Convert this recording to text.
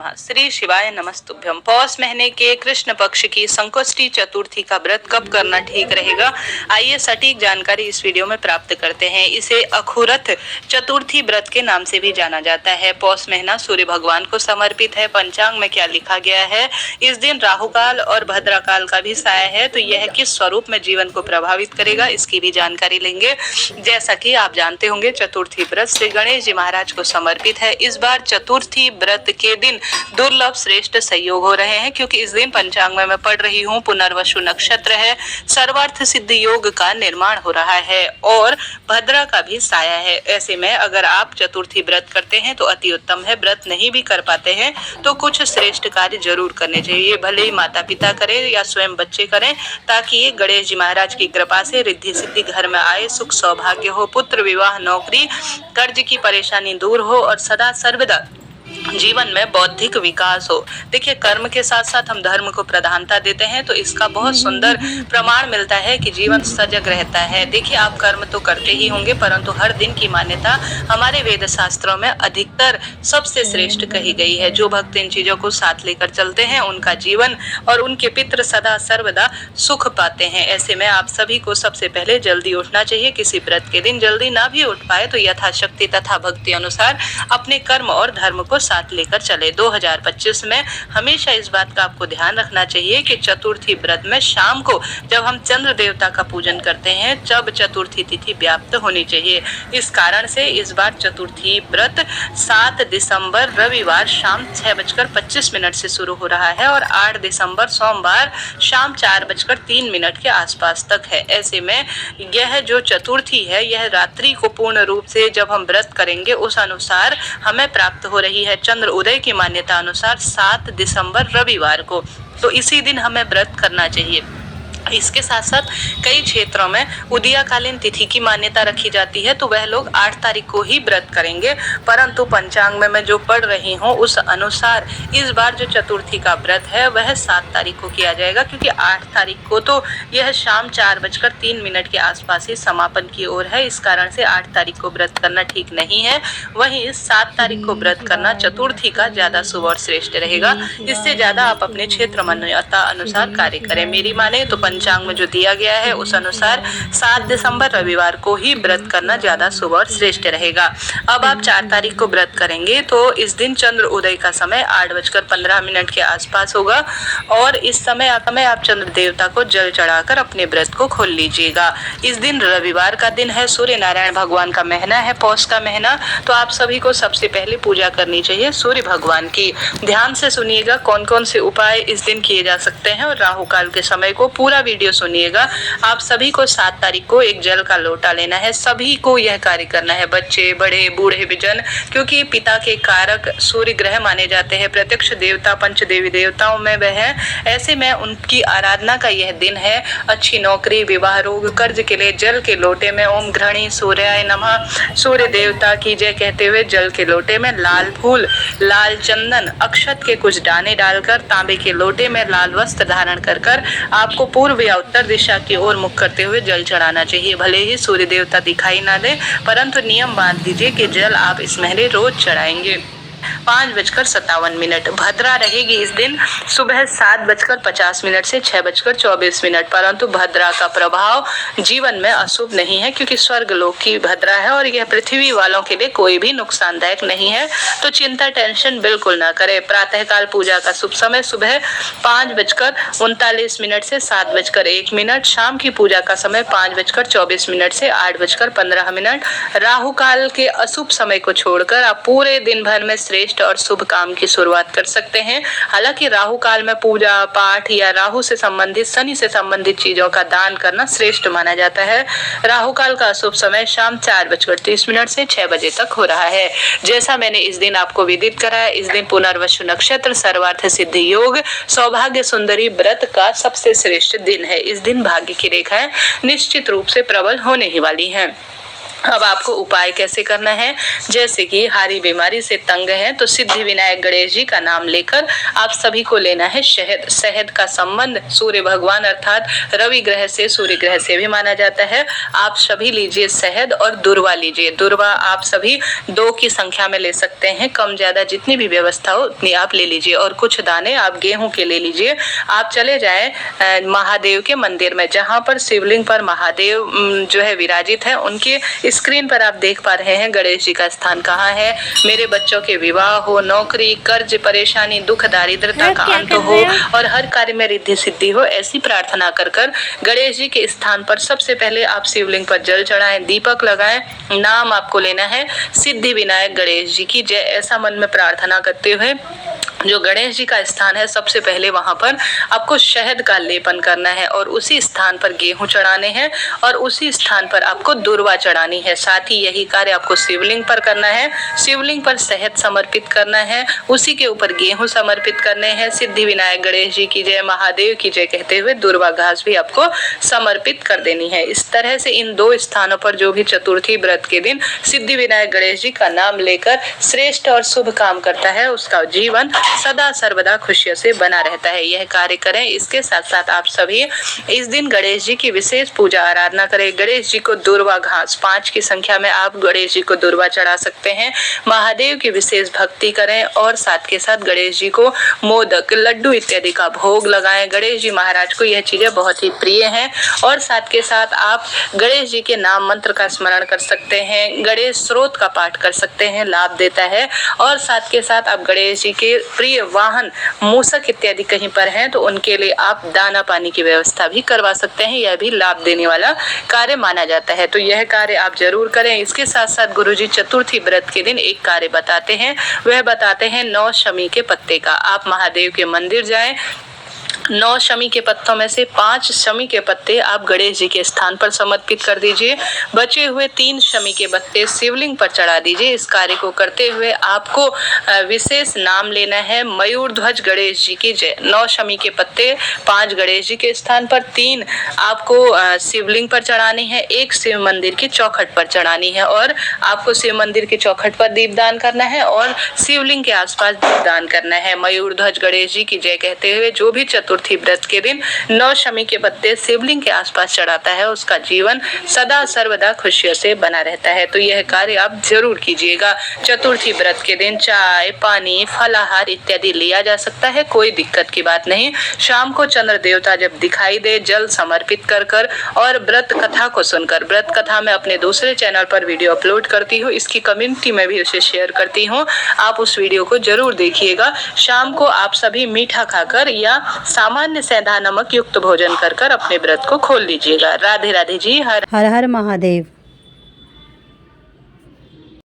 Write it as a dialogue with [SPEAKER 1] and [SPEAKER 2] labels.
[SPEAKER 1] श्री शिवाय नमस्तुभ्यम। पौष महीने के कृष्ण पक्ष की संकष्टी चतुर्थी का व्रत कब करना ठीक रहेगा, आइए सटीक जानकारी इस वीडियो में प्राप्त करते हैं। इसे अखुरथ चतुर्थी व्रत के नाम से भी जाना जाता है। पौष महीना सूर्य भगवान को समर्पित है। पंचांग में क्या लिखा गया है, इस दिन राहुकाल और भद्राकाल का भी साया है, तो यह किस स्वरूप में जीवन को प्रभावित करेगा इसकी भी जानकारी लेंगे। जैसा कि आप जानते होंगे, चतुर्थी व्रत श्री गणेश जी महाराज को समर्पित है। इस बार चतुर्थी व्रत के दिन दुर्लभ श्रेष्ठ संयोग हो रहे हैं, क्योंकि इस दिन पंचांग में मैं पढ़ रही हूँ पुनर्वसु नक्षत्र है, सर्वार्थ सिद्ध योग का निर्माण हो रहा है और भद्रा का भी साया है। ऐसे में अगर आप चतुर्थी व्रत करते हैं तो अति उत्तम है। व्रत नहीं भी कर पाते हैं तो कुछ श्रेष्ठ कार्य जरूर करने चाहिए, भले ही माता पिता करें या स्वयं बच्चे करें, ताकि गणेश जी महाराज की कृपा से रिद्धि सिद्धि घर में आए, सुख सौभाग्य हो, पुत्र विवाह, नौकरी, कर्ज की परेशानी दूर हो और सदा सर्वदा जीवन में बौद्धिक विकास हो। देखिए, कर्म के साथ साथ हम धर्म को प्रधानता देते हैं तो इसका बहुत सुंदर प्रमाण मिलता है कि जीवन सजग रहता है। देखिए, आप कर्म तो करते ही होंगे, परंतु हर दिन की मान्यता हमारे वेद शास्त्रों में अधिकतर सबसे श्रेष्ठ कही गई है। जो भक्त इन चीजों को साथ लेकर चलते हैं, उनका जीवन और उनके पितृ सदा सर्वदा सुख पाते हैं। ऐसे में आप सभी को सबसे पहले जल्दी उठना चाहिए। किसी व्रत के दिन जल्दी ना भी उठ पाए तो यथाशक्ति तथा भक्ति अनुसार अपने कर्म और धर्म को साथ लेकर चले। 2025 में हमेशा इस बात का आपको ध्यान रखना चाहिए कि चतुर्थी व्रत में शाम को जब हम चंद्र देवता का पूजन करते हैं, जब चतुर्थी तिथि व्याप्त होनी चाहिए। इस कारण से इस बार चतुर्थी व्रत 7 दिसंबर रविवार शाम 6:25 से शुरू हो रहा है और 8 दिसंबर सोमवार शाम 4:03 के आसपास तक है। ऐसे में यह जो चतुर्थी है, यह रात्रि को पूर्ण रूप से जब हम व्रत करेंगे उस अनुसार हमें प्राप्त हो रही है। चंद्र उदय की मान्यता अनुसार 7 दिसंबर रविवार को, तो इसी दिन हमें व्रत करना चाहिए। इसके साथ साथ कई क्षेत्रों में उदयकालीन तिथि की मान्यता रखी जाती है, तो वह लोग 8 तारीख को ही व्रत करेंगे, परंतु पंचांग में मैं जो पढ़ रही हूँ उस अनुसार इस बार जो चतुर्थी का व्रत है वह 7 तारीख को किया जाएगा, क्योंकि 8 तारीख को तो यह शाम 4:03 के आसपास ही समापन की ओर है। इस कारण से 8 तारीख को व्रत करना ठीक नहीं है। वहीं 7 तारीख को व्रत करना चतुर्थी का ज्यादा शुभ और श्रेष्ठ रहेगा। इससे ज्यादा आप अपने क्षेत्र मान्यता अनुसार कार्य करें। मेरी माने तो पंचांग में जो दिया गया है उस अनुसार 7 दिसंबर रविवार को ही व्रत करना ज्यादा शुभ और श्रेष्ठ रहेगा। अब आप 4 तारीख को व्रत करेंगे तो इस दिन चंद्र उदय का समय 8:15 के आसपास होगा और इस समय आप चंद्र देवता को जल चढ़ाकर अपने व्रत को खोल लीजिएगा। इस दिन रविवार का दिन है, सूर्य नारायण भगवान का महीना है, पौष का महीना, तो आप सभी को सबसे पहले पूजा करनी चाहिए सूर्य भगवान की। ध्यान से सुनिएगा कौन कौन से उपाय इस दिन किए जा सकते हैं और राहु काल के समय को पूरा वीडियो सुनिएगा। आप सभी को 7 तारीख को एक जल का लोटा लेना है। सभी को यह कार्य करना है, बच्चे, बड़े, बूढ़े, विजन, क्योंकि पिता के कारक सूर्य ग्रह माने जाते हैं, प्रत्यक्ष देवता पंच देवी देवताओं में वह है। ऐसे में उनकी आराधना का यह दिन है। अच्छी नौकरी, विवाह, रोग, कर्ज के लिए जल के लोटे में ओम घृणी सूर्याय नमः, सूर्य देवता की जय कहते हुए जल के लोटे में लाल फूल, लाल चंदन, अक्षत के कुछ दाने डालकर तांबे के लोटे में लाल वस्त्र धारण कर आपको पूर्व या उत्तर दिशा की ओर मुख करते हुए जल चढ़ाना चाहिए। भले ही सूर्य देवता दिखाई ना दे, परंतु नियम बांध दीजिए कि जल आप इस महीने रोज चढ़ाएंगे। 5:57 भद्रा रहेगी इस दिन सुबह 7:50 से 6:24, परंतु भद्रा का प्रभाव जीवन में अशुभ नहीं है, क्योंकि स्वर्ग लोक की भद्रा है और यह पृथ्वी वालों के लिए कोई भी नुकसानदायक नहीं है। तो चिंता टेंशन बिल्कुल ना करें। प्रातःकाल पूजा का शुभ समय सुबह 5:39 से 7:01, शाम की पूजा का समय 5:24 से 8:15। राहु काल के अशुभ समय को छोड़कर आप पूरे दिन भर में श्रेष्ठ और शुभ काम की शुरुआत कर सकते हैं। हालांकि राहु काल में पूजा पाठ या राहु से संबंधित, शनि से संबंधित चीजों का दान करना श्रेष्ठ माना जाता है। राहु काल का शुभ समय शाम 4:30 से 6 बजे तक हो रहा है। जैसा मैंने इस दिन आपको विदित कराया, इस दिन पुनर्वसु नक्षत्र, सर्वार्थ सिद्ध योग, सौभाग्य सुंदरी व्रत का सबसे श्रेष्ठ दिन है। इस दिन भाग्य की रेखाएं निश्चित रूप से प्रबल होने ही वाली हैं। अब आपको उपाय कैसे करना है, जैसे कि हारी बीमारी से तंग है तो सिद्धि विनायक गणेश जी का नाम लेकर आप सभी को लेना है शहद। शहद का संबंध सूर्य भगवान अर्थात रवि ग्रह से, सूर्य ग्रह से भी माना जाता है। आप सभी लीजिए शहद और दुर्वा लीजिए। दुर्वा आप सभी 2 की संख्या में ले सकते हैं, कम ज्यादा जितनी भी व्यवस्था हो उतनी आप ले लीजिए। और कुछ दाने आप गेहूं के ले लीजिए। आप चले जाए महादेव के मंदिर में, जहां पर शिवलिंग पर महादेव जो है विराजित है। उनके स्क्रीन पर आप देख पा रहे हैं गणेश जी का स्थान कहाँ है। मेरे बच्चों के विवाह हो, नौकरी, कर्ज, परेशानी, दुख, दारिद्रता का अंत हो और हर कार्य में रिद्धि सिद्धि हो, ऐसी प्रार्थना कर कर गणेश जी के स्थान पर सबसे पहले आप शिवलिंग पर जल चढ़ाएं, दीपक लगाएं। नाम आपको लेना है सिद्धि विनायक गणेश जी की जय, ऐसा मन में प्रार्थना करते हुए जो गणेश जी का स्थान है सबसे पहले वहां पर आपको शहद का लेपन करना है और उसी स्थान पर गेहूं चढ़ाने हैं और उसी स्थान पर आपको दुर्वा चढ़ानी है। साथ ही यही कार्य आपको शिवलिंग पर करना है। शिवलिंग पर शहद समर्पित करना है, उसी के ऊपर गेहूं समर्पित करने हैं। सिद्धि विनायक गणेश जी की जय, महादेव की जय कहते हुए दुर्वा घास भी आपको समर्पित कर देनी है। इस तरह से इन 2 स्थानों पर जो भी चतुर्थी व्रत के दिन सिद्धि विनायक गणेश जी का नाम लेकर श्रेष्ठ और शुभ काम करता है, उसका जीवन सदा सर्वदा खुशियों से बना रहता है। यह कार्य करें। इसके साथ साथ आप सभी इस दिन गणेश जी की विशेष पूजा आराधना करें। गणेश जी को दुर्वा घास 5 की संख्या में आप गणेश जी को दुर्वा चढ़ा सकते हैं। महादेव की विशेष भक्ति करें और साथ के साथ गणेश जी को मोदक, लड्डू इत्यादि का भोग लगाएं। गणेश जी महाराज को यह चीजें बहुत ही प्रिय हैं। और साथ के साथ आप गणेश जी के नाम मंत्र का स्मरण कर सकते हैं, गणेश स्रोत का पाठ कर सकते हैं, लाभ देता है। और साथ के साथ आप गणेश जी के प्रिय वाहन मूषक इत्यादि कहीं पर हैं तो उनके लिए आप दाना पानी की व्यवस्था भी करवा सकते हैं, यह भी लाभ देने वाला कार्य माना जाता है। तो यह कार्य आप जरूर करें। इसके साथ साथ गुरुजी चतुर्थी व्रत के दिन एक कार्य बताते हैं, वह बताते हैं 9 शमी के पत्ते का। आप महादेव के मंदिर जाएं, 9 शमी के पत्तों में से 5 शमी के पत्ते आप गणेश जी के स्थान पर समर्पित कर दीजिए। बचे हुए 3 शमी के पत्ते शिवलिंग पर चढ़ा दीजिए। इस कार्य को करते हुए आपको विशेष नाम लेना है मयूर ध्वज गणेश जी की जय। 9 शमी के पत्ते 5 गणेश जी के स्थान पर, 3 आपको शिवलिंग पर चढ़ानी है, 1 शिव मंदिर की चौखट पर चढ़ानी है। और आपको शिव मंदिर की चौखट पर दीपदान करना है और शिवलिंग के आसपास दीपदान करना है। मयूर ध्वज गणेश जी की जय कहते हुए जो भी चतुर्थी व्रत के दिन 9 शमी के पत्ते शिवलिंग के आसपास चढ़ाता है, उसका जीवन सदा सर्वदा खुशियों से बना रहता है। तो यह कार्य आप जरूर कीजिएगा। चतुर्थी व्रत के दिन चाय, पानी, फलाहार इत्यादि लिया जा सकता है, कोई दिक्कत की बात नहीं। शाम को चंद्र देवता जब दिखाई दे, जल समर्पित कर कर और व्रत कथा को सुनकर, व्रत कथा में अपने दूसरे चैनल पर वीडियो अपलोड करती हूँ, इसकी कम्युनिटी में भी उसे शेयर करती हूँ, आप उस वीडियो को जरूर देखिएगा। शाम को आप सभी मीठा खाकर या सामान्य सेंधा नमक युक्त भोजन कर कर अपने व्रत को खोल लीजिएगा। राधे राधे जी। हर
[SPEAKER 2] हर हर महादेव।